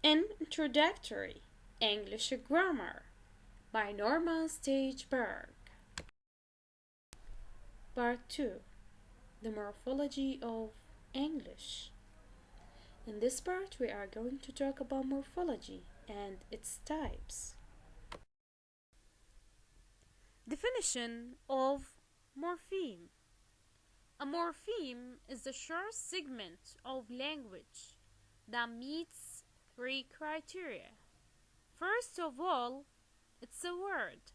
Introductory English Grammar by Norma Stageberg. Part 2. The Morphology of English. In this part, we are going to talk about morphology and its types. Definition of morpheme. A morpheme is a short segment of language that meets three criteria. First of all, it's a word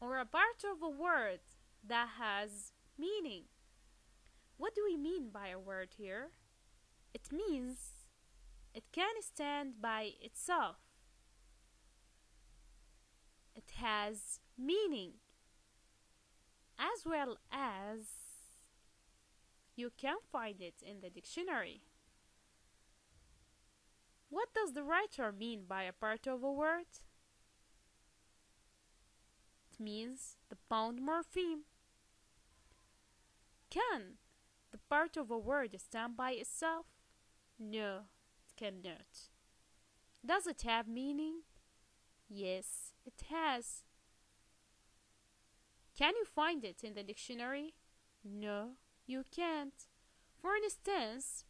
or a part of a word that has meaning. What do we mean by a word here? It means it can stand by itself. It has meaning, as well as you can find it in the dictionary. What does the writer mean by a part of a word? It means the bound morpheme. Can the part of a word stand by itself? No, it cannot. Does it have meaning? Yes, it has. Can you find it in the dictionary? No, you can't. For instance,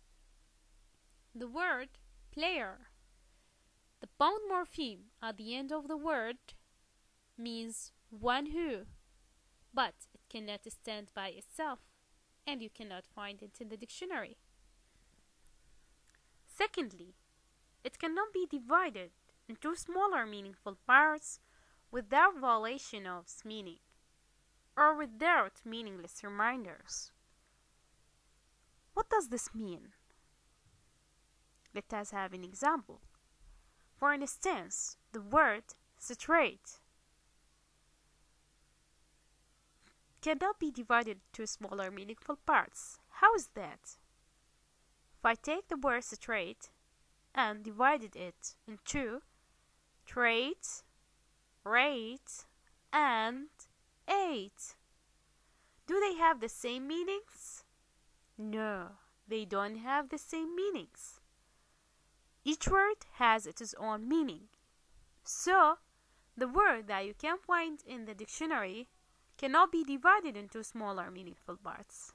the word player. The bound morpheme at the end of the word means one who, but it cannot stand by itself, and you cannot find it in the dictionary. Secondly, it cannot be divided into smaller meaningful parts without violation of its meaning, or without meaningless reminders. What does this mean? Let us have an example. For instance, the word straight cannot be divided into smaller meaningful parts. How is that? If I take the word straight and divided it into trait, rate, and eight, do they have the same meanings? No, they don't have the same meanings. Each word has its own meaning. So, the word that you can find in the dictionary cannot be divided into smaller meaningful parts.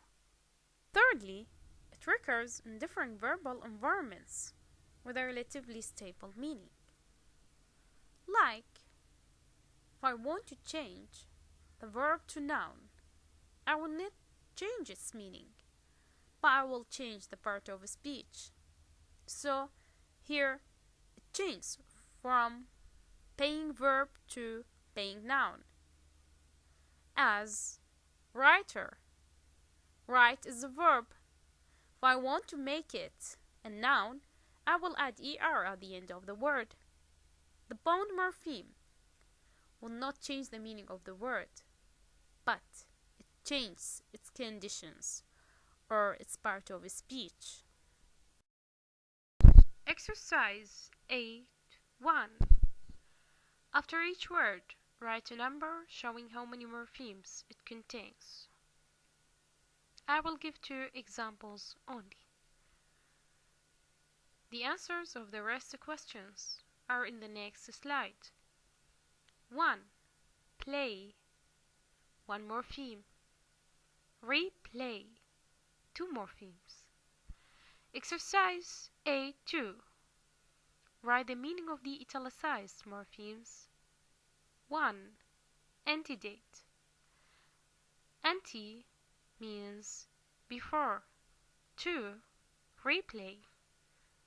Thirdly, it recurs in different verbal environments with a relatively stable meaning. Like, if I want to change the verb to noun, I will not change its meaning, but I will change the part of speech. So, here it changes from paying verb to paying noun. As writer, write is a verb. If I want to make it a noun, I will add er at the end of the word. The bound morpheme will not change the meaning of the word, but it changes its conditions or its part of speech. Exercise 8.1. After each word, write a number showing how many morphemes it contains. I will give 2 examples only. The answers of the rest of the questions are in the next slide. 1. Play, 1 morpheme. Replay, 2 morphemes. Exercise A2. Write the meaning of the italicized morphemes. 1. Antedate. Ante means before. 2. Replay.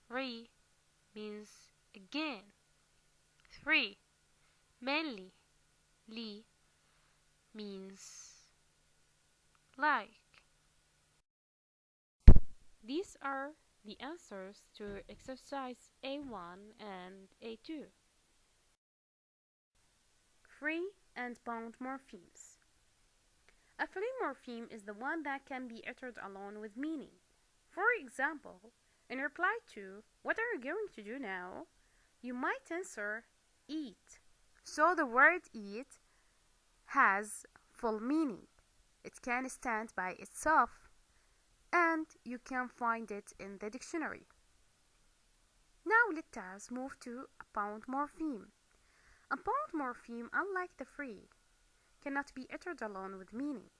Re means again. 3. Mainly. Li means like. These are the answers to exercise A1 and A2. Free and bound morphemes. A free morpheme is the one that can be uttered alone with meaning. For example, in reply to "What are you going to do now?" you might answer "eat." So the word eat has full meaning. It can stand by itself, and you can find it in the dictionary. Now let us move to a bound morpheme. A bound morpheme, unlike the free, cannot be uttered alone with meaning.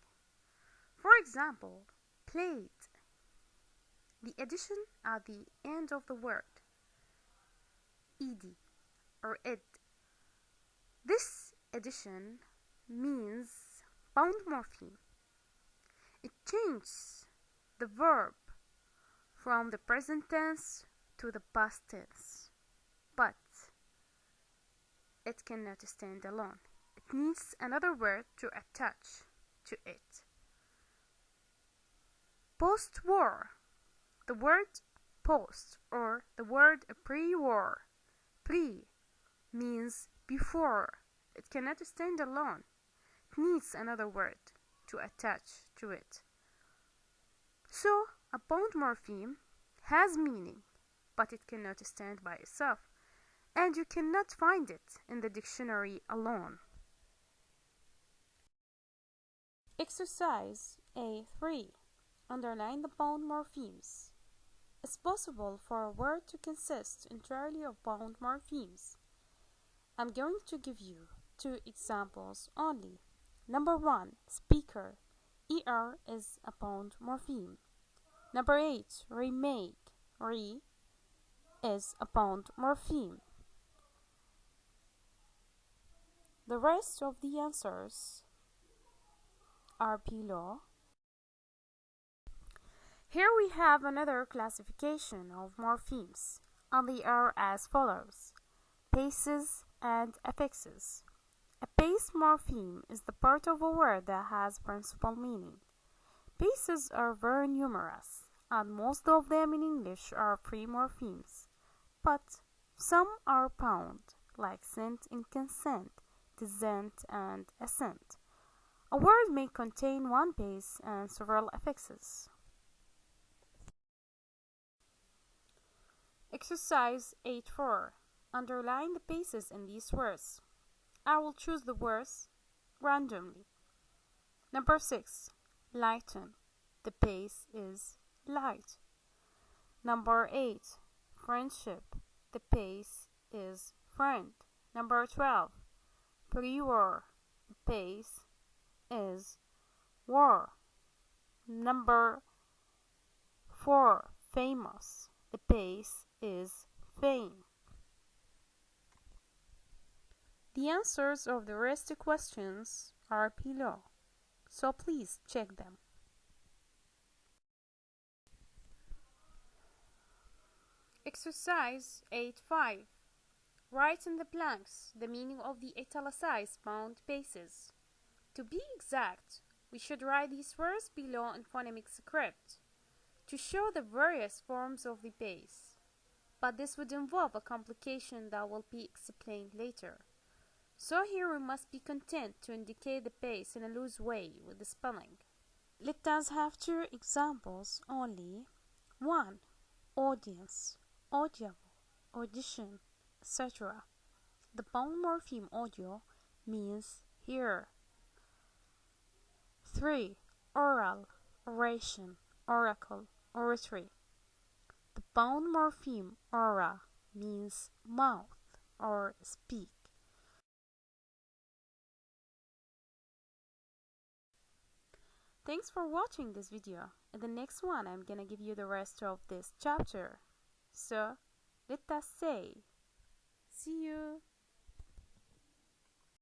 For example, plate, the addition at the end of the word, ed or ed. This addition means bound morpheme. It changes the verb from the present tense to the past tense, but it cannot stand alone. It needs another word to attach to it. Post-war. The word post or the word pre-war. Pre means before. It cannot stand alone. It needs another word to attach to it. So, a bound morpheme has meaning, but it cannot stand by itself, and you cannot find it in the dictionary alone. Exercise A3. Underline the bound morphemes. It's possible for a word to consist entirely of bound morphemes. I'm going to give you 2 examples only. Number 1, speaker. ER is a bound morpheme. Number 8, remake. Re is a bound morpheme. The rest of the answers are below. Here we have another classification of morphemes, and they are as follows: bases and affixes. A base morpheme is the part of a word that has principal meaning. Bases are very numerous, and most of them in English are free morphemes, but some are bound, like scent and consent, descent and ascent. A word may contain one base and several affixes. Exercise 8.4. Underline the bases in these words. I will choose the words randomly. Number 6. Lighten. The base is light. Number 8. Friendship. The base is friend. Number 12. Pre-war. The base is war. Number 4. Famous. The base is fame. The answers of the rest of the questions are below, so please check them. Exercise 8.5. Write in the blanks the meaning of the italicized bound bases. To be exact, we should write these words below in phonemic script to show the various forms of the base, but this would involve a complication that will be explained later. So here we must be content to indicate the base in a loose way with the spelling. Let us have 2 examples only. 1. Audience, audible, audition, etc. The bound morpheme audio means hear. 3. Oral, oration, oracle, oratory. The bound morpheme aura means mouth or speak. Thanks for watching this video. In the next one, I'm gonna give you the rest of this chapter. So, let us say, see you.